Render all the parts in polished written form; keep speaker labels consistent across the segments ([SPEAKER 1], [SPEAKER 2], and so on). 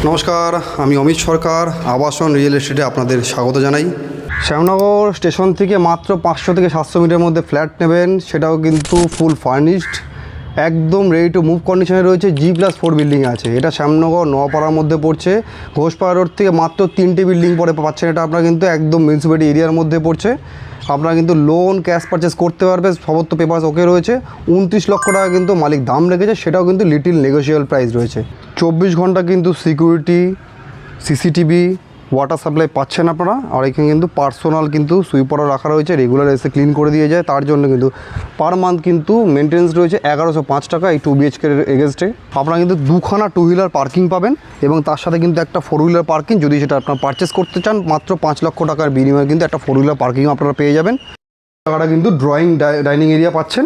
[SPEAKER 1] নমস্কার, আমি অমিত সরকার আবাসন রিয়েল এস্টেটে আপনাদের স্বাগত জানাই। শ্যামনগর স্টেশন থেকে মাত্র 500 থেকে 700 মিটারের মধ্যে ফ্ল্যাট নেবেন, সেটাও কিন্তু ফুল ফার্নিশড, একদম রেডি টু মুভ কন্ডিশনে রয়েছে। G+4 বিল্ডিং আছে। এটা শ্যামনগর নোয়াপাড়ার মধ্যে পড়ছে। ঘোষপাড়া রোড থেকে মাত্র 3টে বিল্ডিং পরে পাচ্ছেন। এটা আপনার কিন্তু একদম মিউনিসিপ্যালিটি এরিয়ার মধ্যে পড়ছে। আপনারা কিন্তু লোন ক্যাশ পারচেস করতে পারবে, সমস্ত পেপারস ওকে রয়েছে। 29 লক্ষ টাকা কিন্তু মালিক দাম রেখেছে, সেটাও কিন্তু লিটিল নেগোশিয়েবল প্রাইস রয়েছে। 24 ঘন্টা কিন্তু সিকিউরিটি, সিসিটিভি, ওয়াটার সাপ্লাই পাচ্ছেন আপনারা। আর এখানে কিন্তু পার্সোনাল কিন্তু সুইপারও রাখা রয়েছে, রেগুলার এসে ক্লিন করে দিয়ে যায়। তার জন্য কিন্তু পার মান্থ কিন্তু মেনটেন্স রয়েছে 1105 টাকা এই 2 BHK এগেনস্টে। আপনারা কিন্তু 2খানা 2 হুইলার পার্কিং পাবেন এবং তার সাথে কিন্তু একটা 4 হুইলার পার্কিং, যদি সেটা আপনারা পারচেস করতে চান মাত্র 5 লক্ষ টাকার বিনিময়ে কিন্তু একটা 4 হুইলার পার্কিং আপনারা পেয়ে যাবেন। টাকাটা কিন্তু ড্রয়িং ডাইনিং এরিয়া পাচ্ছেন।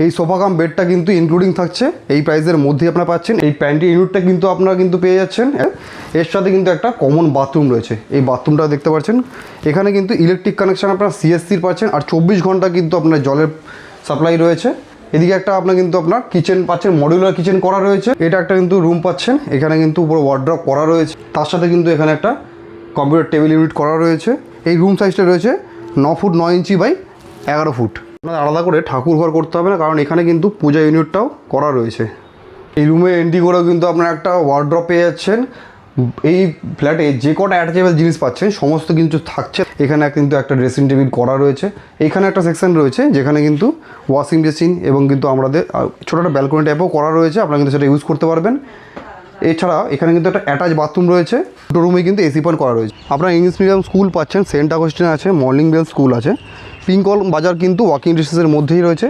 [SPEAKER 1] এই সোফা কাম বেডটা কিন্তু ইনক্লুডিং থাকছে, এই প্রাইসের মধ্যেই আপনারা পাচ্ছেন। এই প্যান্ট্রি ইউনিটটা কিন্তু আপনারা কিন্তু পেয়ে যাচ্ছেন। এর সাথে কিন্তু একটা কমন বাথরুম রয়েছে, এই বাথরুমটা দেখতে পাচ্ছেন। এখানে কিন্তু ইলেকট্রিক কানেকশান আপনারা CSCর পাচ্ছেন, আর 24 ঘন্টা কিন্তু আপনার জলের সাপ্লাই রয়েছে। এদিকে একটা আপনার কিন্তু আপনার কিচেন পাচ্ছেন, মডিউলার কিচেন করা রয়েছে। এটা একটা কিন্তু রুম পাচ্ছেন, এখানে কিন্তু উপরে ওয়ার্ড্রপ করা রয়েছে। তার সাথে কিন্তু এখানে একটা কম্পিউটার টেবিল ইউনিট করা রয়েছে। এই রুম সাইজটা রয়েছে 9 ফুট 9 ইঞ্চি বাই 11 ফুট। আপনাদের আলাদা করে ঠাকুর ঘর করতে হবে না, কারণ এখানে কিন্তু পূজা ইউনিটটাও করা রয়েছে। এই রুমে এন্ট্রি করেও কিন্তু আপনারা একটা ওয়ার্ড্রপ পেয়ে যাচ্ছেন। এই ফ্ল্যাটে যে কটা অ্যাটাচেবল জিনিস পাচ্ছেন সমস্ত কিছু থাকছে। এখানে কিন্তু একটা ড্রেসিং টেবিল করা রয়েছে। এইখানে একটা সেকশন রয়েছে যেখানে কিন্তু ওয়াশিং মেশিন এবং কিন্তু আমাদের ছোটো একটা ব্যালকনি টাইপও করা রয়েছে, আপনারা কিন্তু সেটা ইউজ করতে পারবেন। এছাড়া এখানে কিন্তু একটা অ্যাটাচ বাথরুম রয়েছে। দুটো রুমে কিন্তু AC পয়েন্ট করা রয়েছে। আপনারা ইংলিশ মিডিয়াম স্কুল পাচ্ছেন, সেন্ট আগস্টিন আছে, মর্নিং বেল স্কুল আছে। পিঙ্কল বাজার কিন্তু ওয়াকিং ডিস্টেন্সের মধ্যেই রয়েছে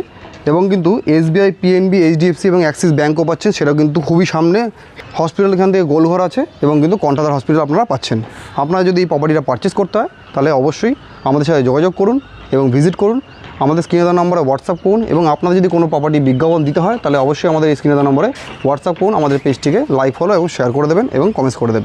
[SPEAKER 1] এবং কিন্তু SBI, PNB, HDFC এবং অ্যাক্সিস ব্যাঙ্কও পাচ্ছেন, সেটাও কিন্তু খুবই সামনে। হসপিটাল এখান থেকে গোলঘর আছে এবং কিন্তু কন্টাদার হসপিটাল আপনারা পাচ্ছেন। আপনারা যদি এই প্রপার্টিটা পারচেস করতে হয় তাহলে অবশ্যই আমাদের সাথে যোগাযোগ করুন এবং ভিজিট করুন। আমাদের স্ক্রিনে দেওয়া নম্বরে হোয়াটসঅ্যাপ করুন এবং আপনাদের যদি কোনো প্রপার্টি বিজ্ঞাপন দিতে হয় তাহলে অবশ্যই আমাদের এই স্ক্রিনে দেওয়া নম্বরে হোয়াটসঅ্যাপ করুন। আমাদের পেজটিকে লাইক, ফলো এবং শেয়ার করে দেবেন এবং কমেন্টস করে দেবেন।